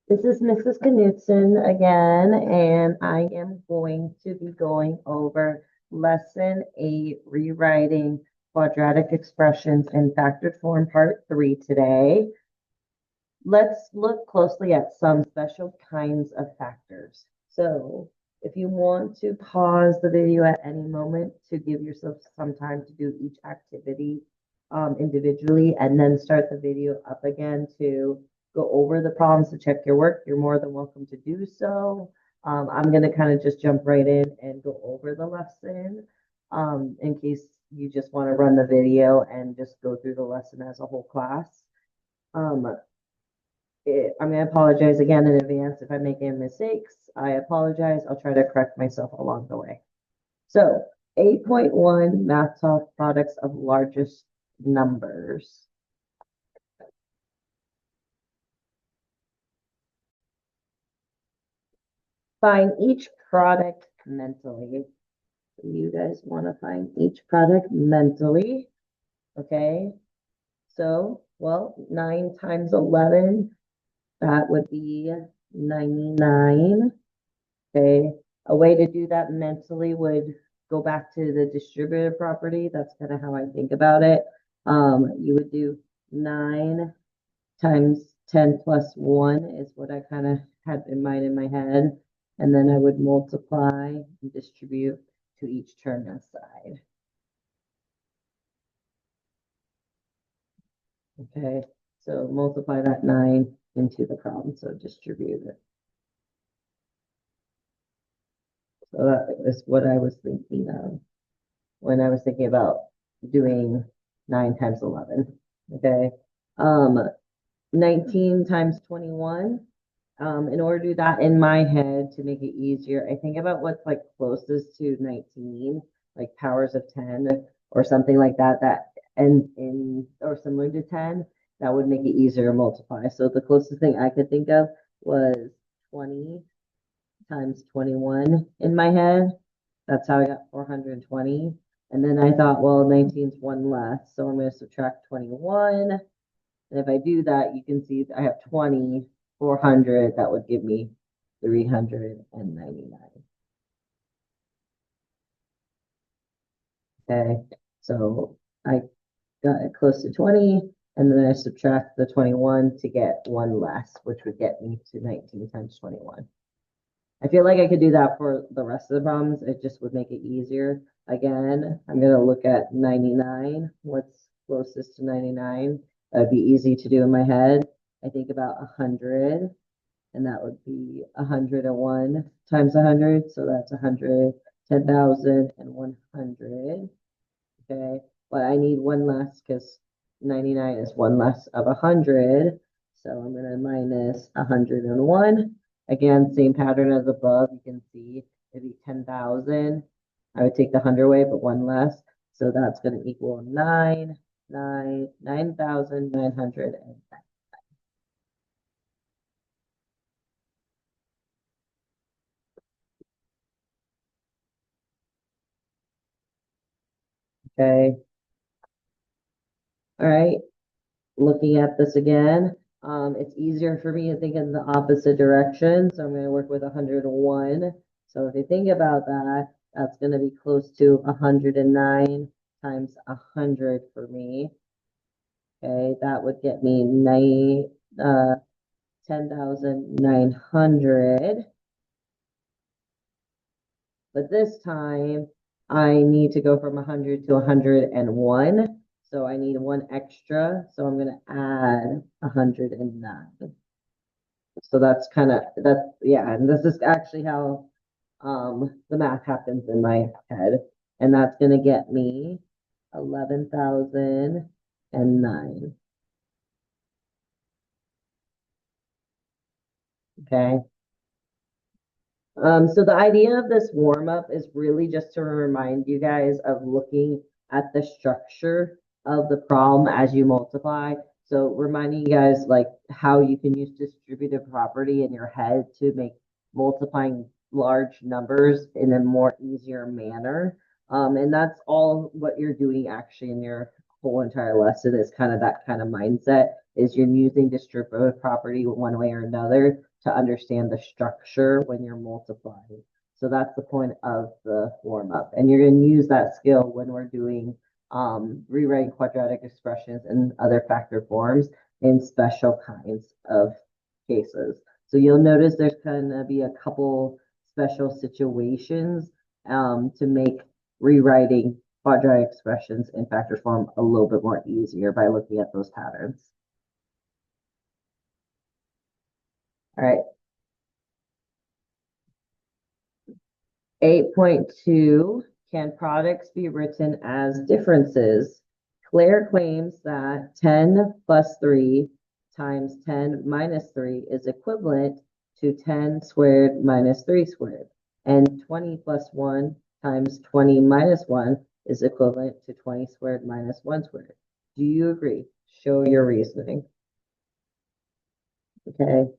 This is Mrs. Knutson again, and I am going to be going over Lesson 8, Rewriting Quadratic Expressions in Factored Form, Part 3 today. Let's look closely at some special kinds of factors. So if you want to pause the video at any moment to give yourself some time to do each activity individually and then start the video up again to go over the problems to check your work, you're more than welcome to do so. I'm going to kind of just jump right in and go over the lesson in case you just want to run the video and just go through the lesson as a whole class. I'm going to apologize again in advance if I make any mistakes. I apologize. I'll try to correct myself along the way. So 8.1 math talk products of largest numbers. Find each product mentally. You guys want to find each product mentally. Okay. So, well, 9 times 11, that would be 99. Okay. A way to do that mentally would go back to the distributive property. That's kind of how I think about it. You would do 9 times 10 plus 1 is what I kind of had in mind in my head. And then I would multiply and distribute to each term inside. Okay, so multiply that 9 into the problem, so distribute it. So that is what I was thinking of when I was thinking about doing 9 times 11. Okay, 19 times 21. In order to do that in my head to make it easier, I think about what's like closest to 19, like powers of 10 or something like that, and in or similar to 10, that would make it easier to multiply. So the closest thing I could think of was 20 times 21 in my head. That's how I got 420. And then I thought, well, 19 is one less, so I'm going to subtract 21. And if I do that, you can see I have 20, 400. That would give me 399. Okay, so I got it close to 20, and then I subtract the 21 to get one less, which would get me to 19 times 21. I feel like I could do that for the rest of the problems. It just would make it easier. Again, I'm going to look at 99. What's closest to 99? That would be easy to do in my head. I think about 100, and that would be 101 times 100. So that's 100, 10,000, and 100. Okay, but I need one less because 99 is one less of 100. So I'm going to minus 101. Again, same pattern as above. You can see it'd be 10,000. I would take the 100 away, but one less. So that's going to equal 9,900. Okay. All right. Looking at this again, it's easier for me to think in the opposite direction. So I'm going to work with 101. So if you think about that, that's going to be close to 109 times 100 for me. Okay, that would get me 10,900. But this time, I need to go from 100 to 101. So I need one extra. So I'm going to add 109. So that's yeah. And this is actually how the math happens in my head. And that's going to get me 11,009. Okay. So the idea of this warm up is really just to remind you guys of looking at the structure of the problem as you multiply. So reminding you guys like how you can use distributive property in your head to make multiplying large numbers in a more easier manner. And that's all what you're doing actually in your whole entire lesson is kind of that kind of mindset is you're using distributive property one way or another to understand the structure when you're multiplying. So that's the point of the warm up. And you're going to use that skill when we're doing rewriting quadratic expressions and other factor forms in special kinds of cases. So you'll notice there's going to be a couple special situations to make rewriting quadratic expressions in factor form a little bit more easier by looking at those patterns. All right. 8.2, can products be written as differences? Claire claims that 10 plus 3 times 10 minus 3 is equivalent to 10 squared minus 3 squared, and 20 plus 1 times 20 minus 1 is equivalent to 20 squared minus 1 squared. Do you agree? Show your reasoning. Okay.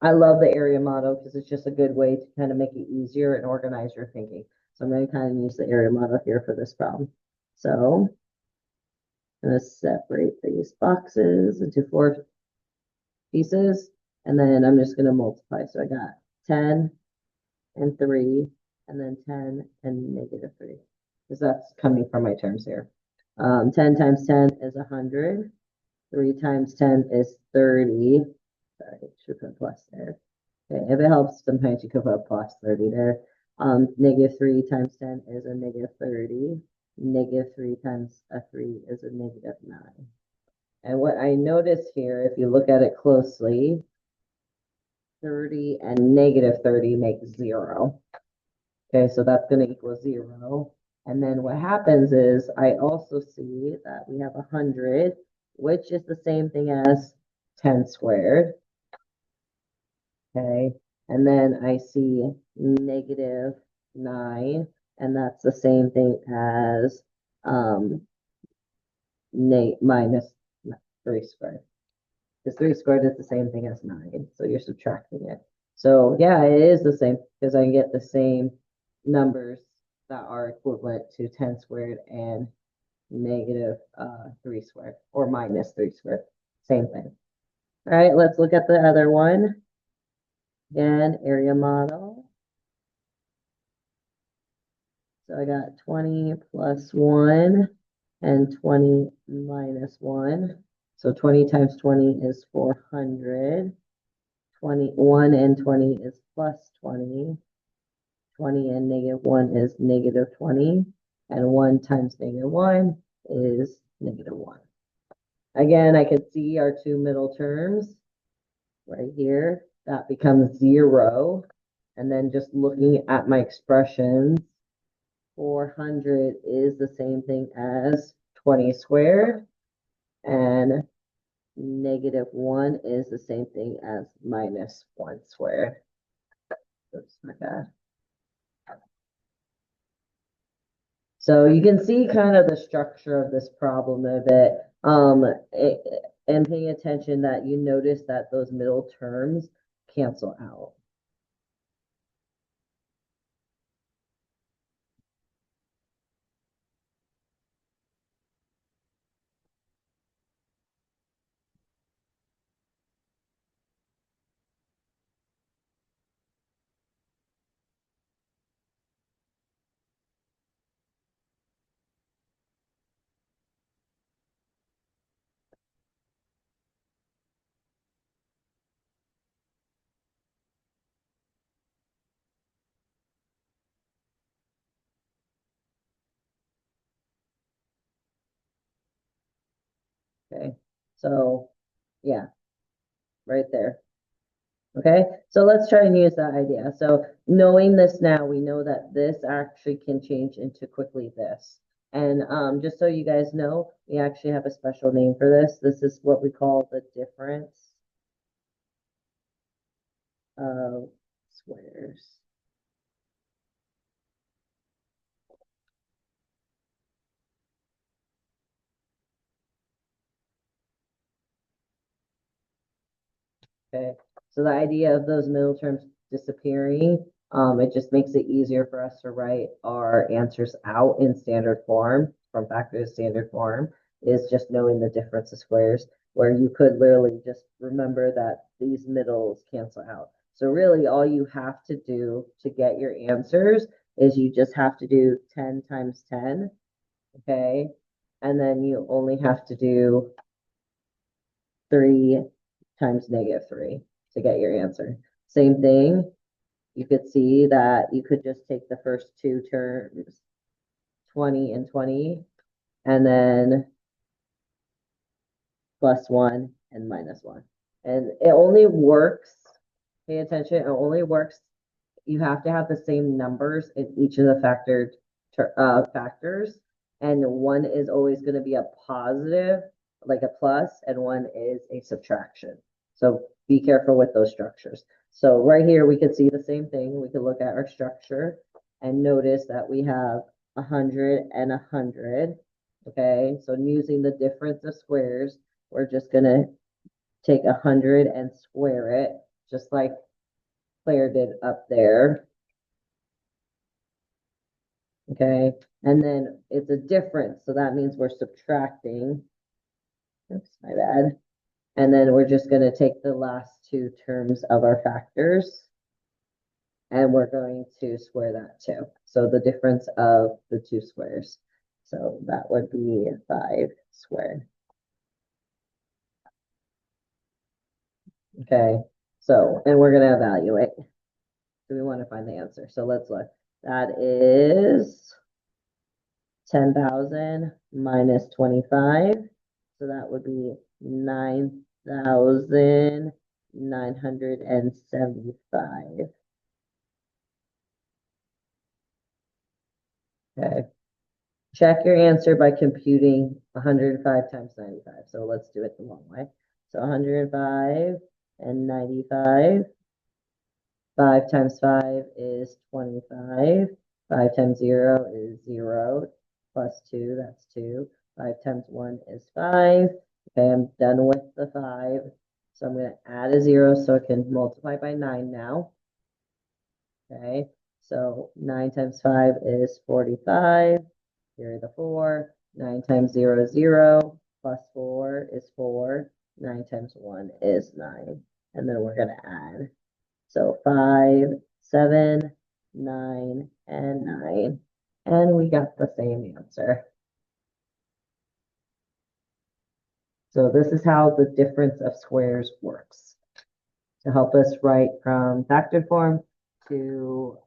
I love the area model because it's just a good way to kind of make it easier and organize your thinking. So I'm going to kind of use the area model here for this problem. So I'm going to separate these boxes into 4 pieces, and then I'm just going to multiply. So I got 10 and 3, and then 10 and negative 3, because that's coming from my terms here. 10 times 10 is 100. 3 times 10 is 30. Sorry, should put plus there. Okay, if it helps, sometimes you could put plus 30 there. Negative 3 times 10 is a negative 30. Negative 3 times a 3 is a negative 9. And what I notice here, if you look at it closely, 30 and negative 30 make 0. Okay, so that's going to equal 0. And then what happens is I also see that we have 100, which is the same thing as 10 squared. Okay, and then I see negative 9, and that's the same thing as minus 3 squared. Because 3 squared is the same thing as 9, so you're subtracting it. So yeah, it is the same because I get the same numbers that are equivalent to 10 squared and negative 3 squared, or minus 3 squared. Same thing. All right, let's look at the other one. Again, area model. So I got 20 plus 1 and 20 minus 1. So 20 times 20 is 400. 21 and 20 is plus 20. 20 and negative 1 is negative 20. And 1 times negative 1 is negative 1. Again, I can see our two middle terms right here. That becomes 0. And then just looking at my expressions, 400 is the same thing as 20 squared, and negative 1 is the same thing as minus 1 squared. Oops, my bad. So you can see kind of the structure of this problem a bit, and paying attention that you notice that those middle terms cancel out. Okay, so yeah, right there. Okay, so let's try and use that idea. So knowing this now, we know that this actually can change into quickly this. And just so you guys know, we actually have a special name for this. This is what we call the difference of squares. Okay, so the idea of those middle terms disappearing, it just makes it easier for us to write our answers out in standard form. from factor to standard form is just knowing the difference of squares, where you could literally just remember that these middles cancel out. So really all you have to do to get your answers is you just have to do 10 times 10, okay? And then you only have to do 3 times -3 to get your answer. Same thing, you could see that you could just take the first two terms, 20 and 20, and then +1 and -1. And it only works, pay attention, it only works, you have to have the same numbers in each of the factors, and one is always going to be a positive, like a plus, and one is a subtraction. So be careful with those structures. So right here, we could see the same thing. We could look at our structure and notice that we have 100 and 100. Okay, so using the difference of squares, we're just going to take 100 and square it, just like Claire did up there. Okay, and then it's a difference, so that means we're subtracting. Oops, my bad. And then we're just going to take the last two terms of our factors, and we're going to square that too. So the difference of the two squares. So that would be 5 squared. Okay, so, and we're going to evaluate. So we want to find the answer. So let's look. That is 10,000 minus 25. So that would be 9,975. Okay. Check your answer by computing 105 times 95. So let's do it the long way. So 105 and 95. 5 times 5 is 25. 5 times 0 is 0. Plus 2, that's 2. 5 times 1 is 5. Okay, I'm done with the 5. So I'm going to add a 0 so I can multiply by 9 now. Okay, so 9 times 5 is 45. Here are the 4. 9 times 0 is 0. Plus 4 is 4. 9 times 1 is 9. And then we're going to add. So 5, 7, 9, and 9. And we got the same answer. So this is how the difference of squares works to help us write from factored form to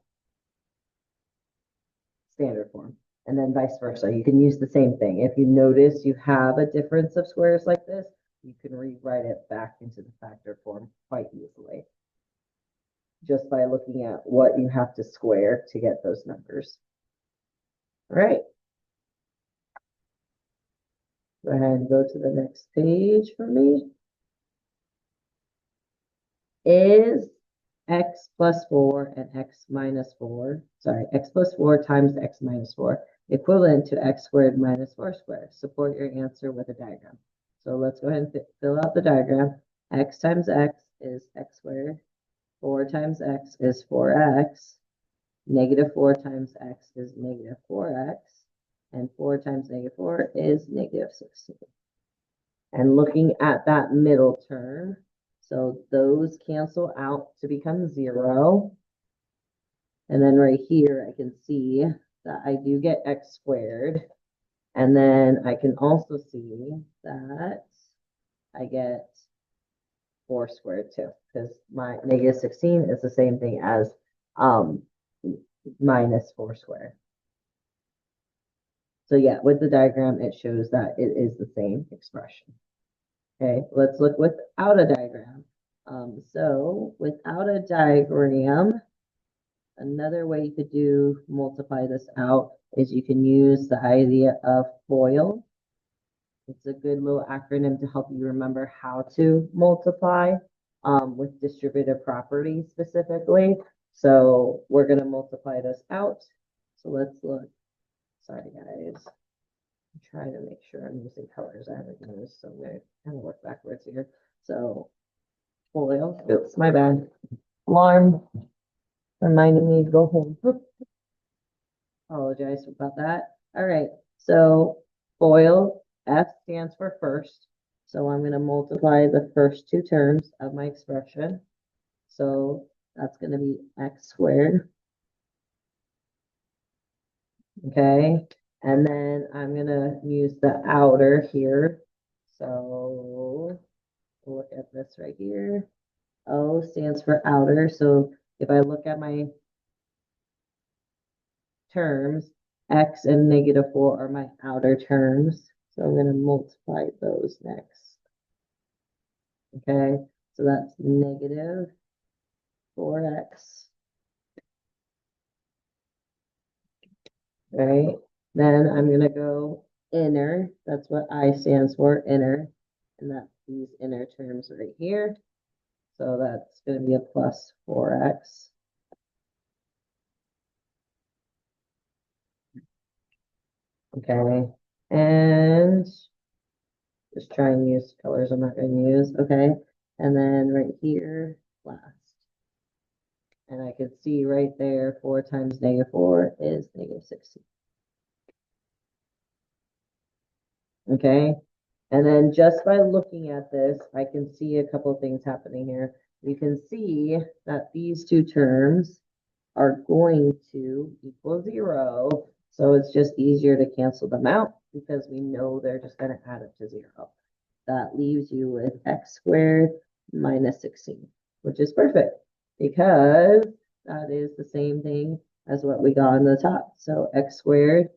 standard form, and then vice versa. You can use the same thing. If you notice you have a difference of squares like this, you can rewrite it back into the factored form quite easily, just by looking at what you have to square to get those numbers. All right. Go ahead and go to the next page for me. Is x plus 4 and x minus 4, sorry, x plus 4 times x minus 4 equivalent to x squared minus 4 squared? Support your answer with a diagram. So let's go ahead and fill out the diagram. X times x is x squared. 4 times x is 4x. -4 times x is -4x. And 4 times -4 is -16. And looking at that middle term, so those cancel out to become 0. And then right here, I can see that I do get x squared. And then I can also see that I get 4 squared too, because my -16 is the same thing as minus 4 squared. So yeah, with the diagram, it shows that it is the same expression. Okay, let's look without a diagram. So without a diagram, another way you could multiply this out is you can use the idea of FOIL. It's a good little acronym to help you remember how to multiply with distributive properties specifically. So we're going to multiply this out. So let's look. Sorry, guys. I'm trying to make sure I'm using colors. I haven't noticed, so I'm going to kind of work backwards here. So FOIL. Oops, my bad. Alarm reminding me to go home. Apologize about that. All right. So FOIL, F stands for first. So I'm going to multiply the first two terms of my expression. So that's going to be x squared. Okay. And then I'm going to use the outer here. So look at this right here. O stands for outer. So if I look at my terms, x and -4 are my outer terms. So I'm going to multiply those next. Okay, so that's negative 4x. Right, then I'm going to go inner. That's what I stands for, inner. And that's these inner terms right here. So that's going to be a plus 4x. Okay, and just try and use colors I'm not going to use. Okay, and then right here, last. And I can see right there, 4 times -4 is -16. Okay, and then just by looking at this, I can see a couple of things happening here. You can see that these two terms are going to equal 0. So it's just easier to cancel them out because we know they're just going to add up to 0. That leaves you with x squared minus 16, which is perfect because that is the same thing as what we got on the top. So x squared,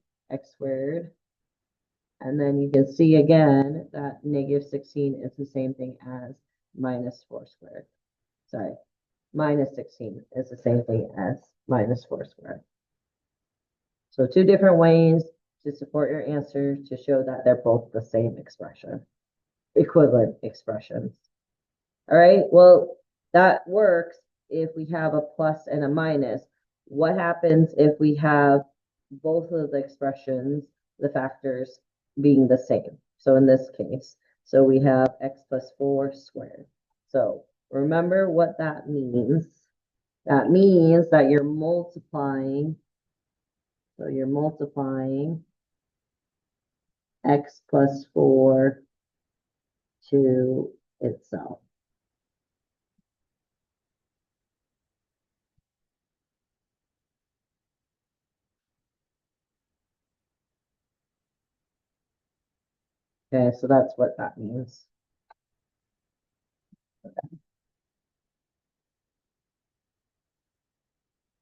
and then you can see again that -16 is the same thing as -4 squared. Sorry, -16 is the same thing as -4 squared. So two different ways to support your answer to show that they're both the same expression, equivalent expressions. All right, well, that works if we have a plus and a minus. What happens if we have both of the expressions, the factors, being the same? So in this case, so we have x plus 4 squared. So remember what that means. That means that you're multiplying. So you're multiplying x plus 4 to itself. Okay, so that's what that means.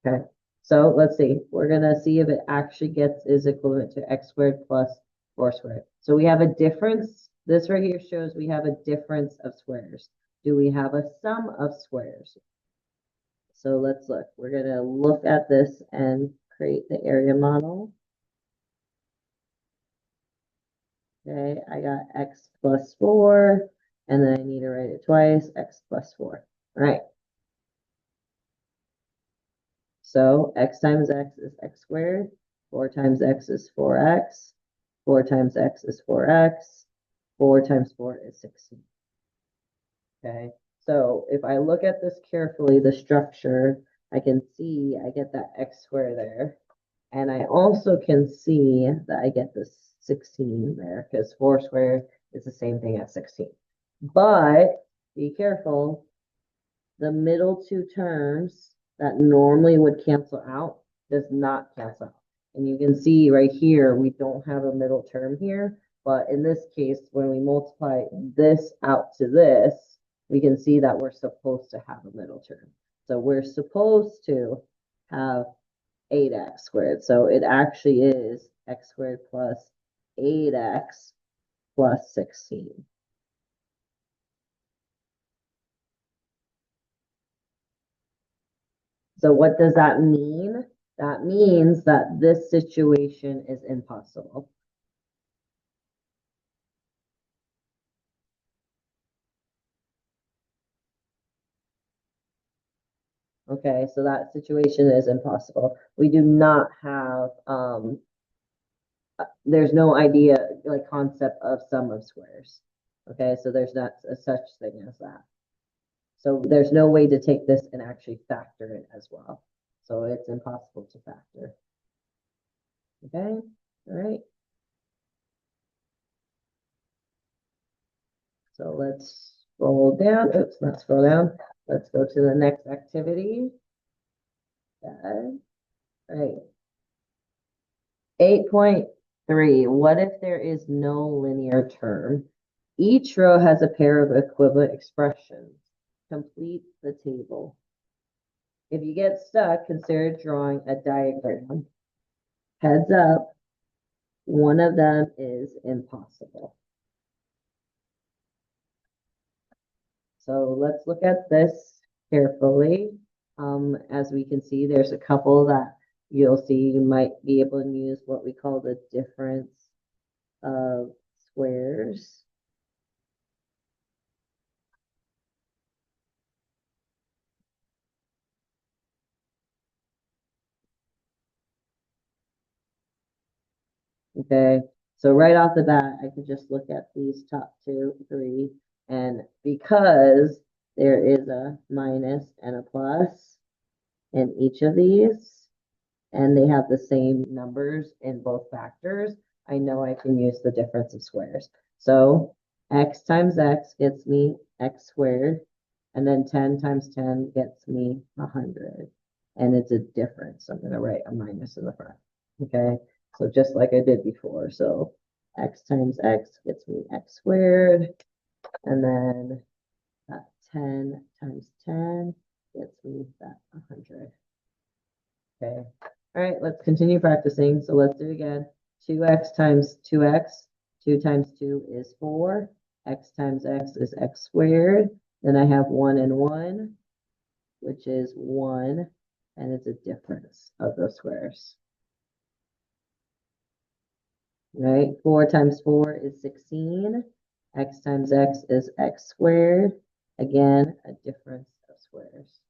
Okay, so let's see. We're gonna see if it actually is equivalent to x squared plus 4 squared. So we have a difference. This right here shows we have a difference of squares. Do we have a sum of squares? So let's look. We're gonna look at this and create the area model. Okay, I got x plus 4, and then I need to write it twice, x plus 4. All right. So x times x is x squared, 4 times x is 4x, 4 times x is 4x, 4 times 4 is 16. Okay, so if I look at this carefully, the structure, I can see I get that x squared there. And I also can see that I get this 16 there because 4 squared is the same thing as 16. But be careful, the middle two terms that normally would cancel out does not cancel out. And you can see right here, we don't have a middle term here. But in this case, when we multiply this out to this, we can see that we're supposed to have a middle term. So we're supposed to have 8x squared. So it actually is x squared plus 8x plus 16. So what does that mean? That means that this situation is impossible. Okay, so that situation is impossible. We do not have, there's no idea, like concept of sum of squares. Okay, so there's not a such thing as that. So there's no way to take this and actually factor it as well. So it's impossible to factor. Okay, all right. So let's scroll down. Oops, not scroll down. Let's go to the next activity. All right. 8.3. What if there is no linear term? Each row has a pair of equivalent expressions. Complete the table. If you get stuck, consider drawing a diagram. Heads up, one of them is impossible. So let's look at this carefully. As we can see, there's a couple that you'll see you might be able to use what we call the difference of squares. Okay, so right off the bat, I could just look at these top two, three, and because there is a minus and a plus in each of these, and they have the same numbers in both factors, I know I can use the difference of squares. So x times x gets me x squared, and then 10 times 10 gets me 100. And it's a difference. I'm going to write a minus in the front. Okay, so just like I did before. So x times x gets me x squared, and then that 10 times 10 gets me that 100. Okay. All right, let's continue practicing. So let's do it again. 2x times 2x. 2 times 2 is 4. X times x is x squared. Then I have 1 and 1, which is 1, and it's a difference of those squares. Right? 4 times 4 is 16. X times x is x squared. Again, a difference of squares.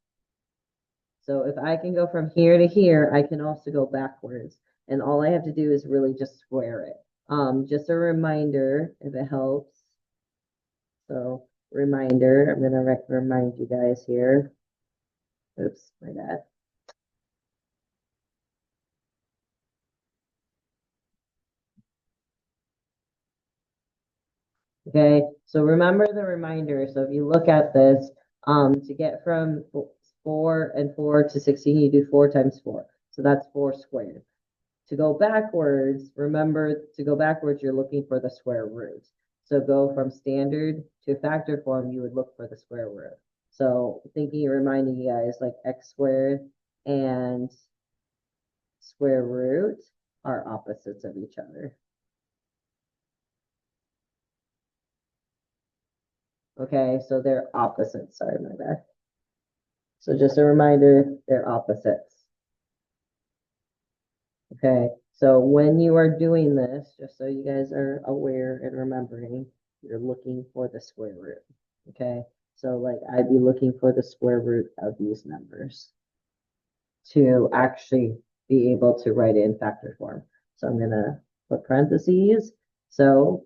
So if I can go from here to here, I can also go backwards. And all I have to do is really just square it. Just a reminder, if it helps. So reminder, I'm gonna remind you guys here. Oops, my bad. Okay, so remember the reminder. So if you look at this, to get from 4 and 4 to 16, you do 4 times 4. So that's 4 squared. To go backwards, remember to go backwards, you're looking for the square root. So go from standard to factor form, you would look for the square root. So reminding you guys like x squared and square root are opposites of each other. Okay, so they're opposites. Sorry, my bad. So just a reminder, they're opposites. Okay, so when you are doing this, just so you guys are aware and remembering, you're looking for the square root. Okay, so like I'd be looking for the square root of these numbers to actually be able to write it in factor form. So I'm gonna put parentheses. So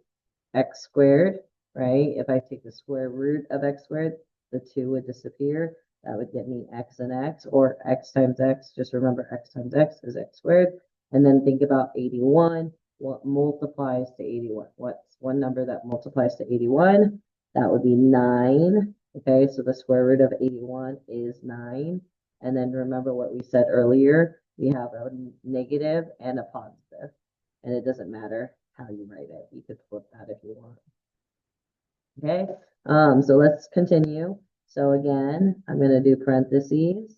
x squared, right? If I take the square root of x squared, the 2 would disappear. That would get me x and x, or x times x. Just remember x times x is x squared. And then think about 81. What multiplies to 81? What's one number that multiplies to 81? That would be 9. Okay, so the square root of 81 is 9. And then remember what we said earlier. We have a negative and a positive. And it doesn't matter how you write it. You could flip that if you want. Okay, so let's continue. So again, I'm going to do parentheses,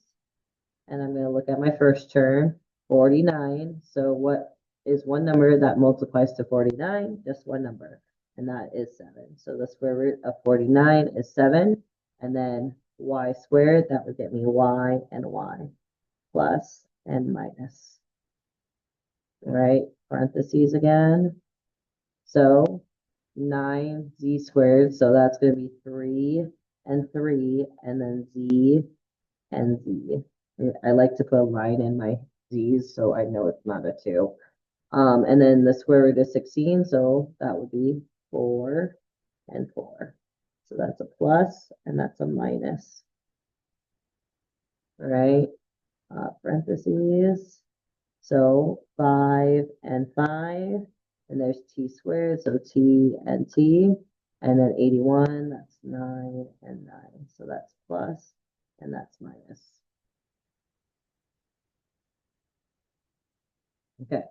and I'm going to look at my first term, 49. So what is one number that multiplies to 49? Just one number, and that is 7. So the square root of 49 is 7, and then y squared, that would get me y and y, plus and minus. All right, parentheses again. So 9z squared, so that's going to be 3 and 3, and then z and z. I like to put a line in my z's so I know it's not a 2. And then the square root is 16, so that would be 4 and 4. So that's a plus and that's a minus. All right, parentheses. So 5 and 5, and there's t squared, so t and t. And then 81, that's 9 and 9. So that's plus, and that's minus. Okay,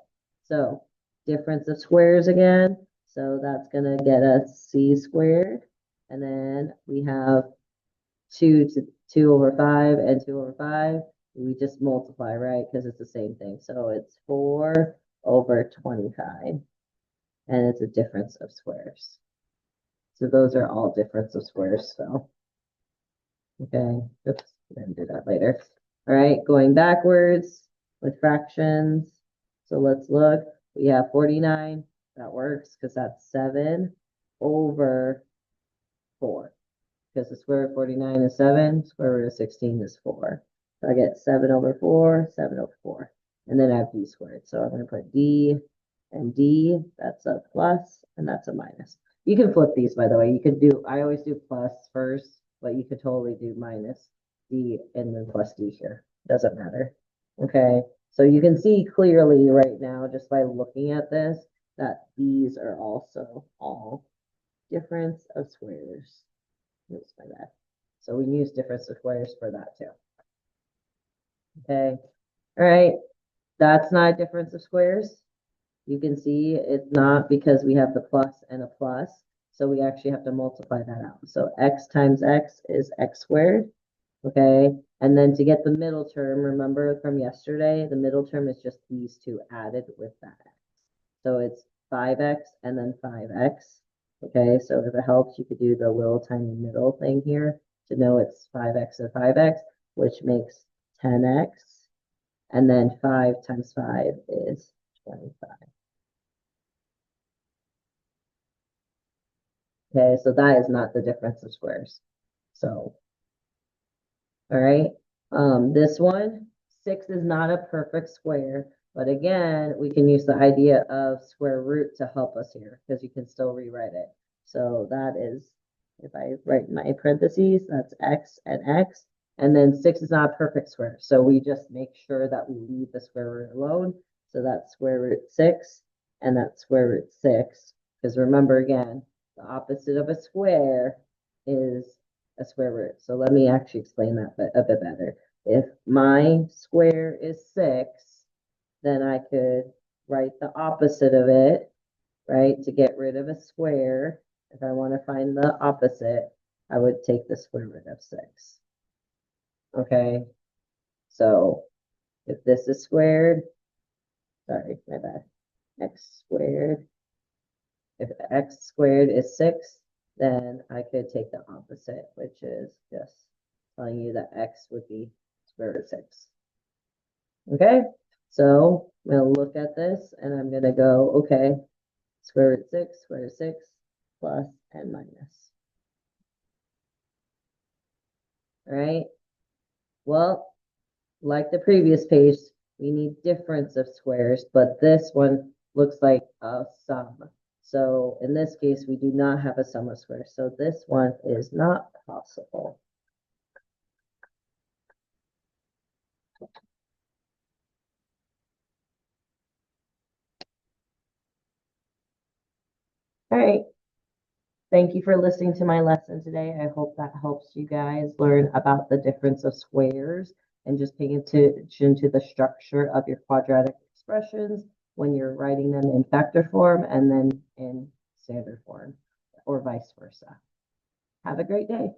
so difference of squares again. So that's going to get us c squared. And then we have 2 to 2 over 5 and 2 over 5. We just multiply, right? Because it's the same thing. So it's 4 over 25. And it's a difference of squares. So those are all difference of squares. So, okay, oops, we're going to do that later. All right, going backwards with fractions. So let's look. We have 49. That works because that's 7 over 4. Because the square root of 49 is 7, square root of 16 is 4. So I get 7 over 4, 7 over 4. And then I have d squared. So I'm going to put d and d, that's a plus, and that's a minus. You can flip these, by the way. You could do, I always do plus first, but you could totally do minus d and then plus d here. Doesn't matter. Okay, so you can see clearly right now, just by looking at this, that these are also all difference of squares. Oops, my bad. So we use difference of squares for that too. Okay, all right, that's not a difference of squares. You can see it's not because we have the plus and a plus. So we actually have to multiply that out. So x times x is x squared. Okay. And then to get the middle term, remember from yesterday, the middle term is just these two added with that x. So it's 5x and then 5x. Okay. So if it helps, you could do the little tiny middle thing here to know it's 5x and 5x, which makes 10x. And then 5 times 5 is 25. Okay, so that is not the difference of squares. So, all right. This one, 6 is not a perfect square, but again, we can use the idea of square root to help us here because you can still rewrite it. So that is, if I write my parentheses, that's x and x. And then 6 is not a perfect square. So we just make sure that we leave the square root alone. So that's square root 6 and that's square root 6. Because remember again, the opposite of a square is a square root. So let me actually explain that a bit better. If my square is 6, then I could write the opposite of it, right? To get rid of a square, if I want to find the opposite, I would take the square root of 6. Okay, so if this is squared, sorry, my bad, x squared, if x squared is 6, then I could take the opposite, which is just telling you that x would be square root of 6. Okay, so I'm going to look at this and I'm going to go, okay, square root 6, square root 6, plus and minus. All right, well, like the previous page, we need difference of squares, but this one looks like a sum. So in this case, we do not have a sum of squares. So this one is not possible. All right. Thank you for listening to my lesson today. I hope that helps you guys learn about the difference of squares and just paying attention to the structure of your quadratic expressions when you're writing them in factor form and then in standard form or vice versa. Have a great day.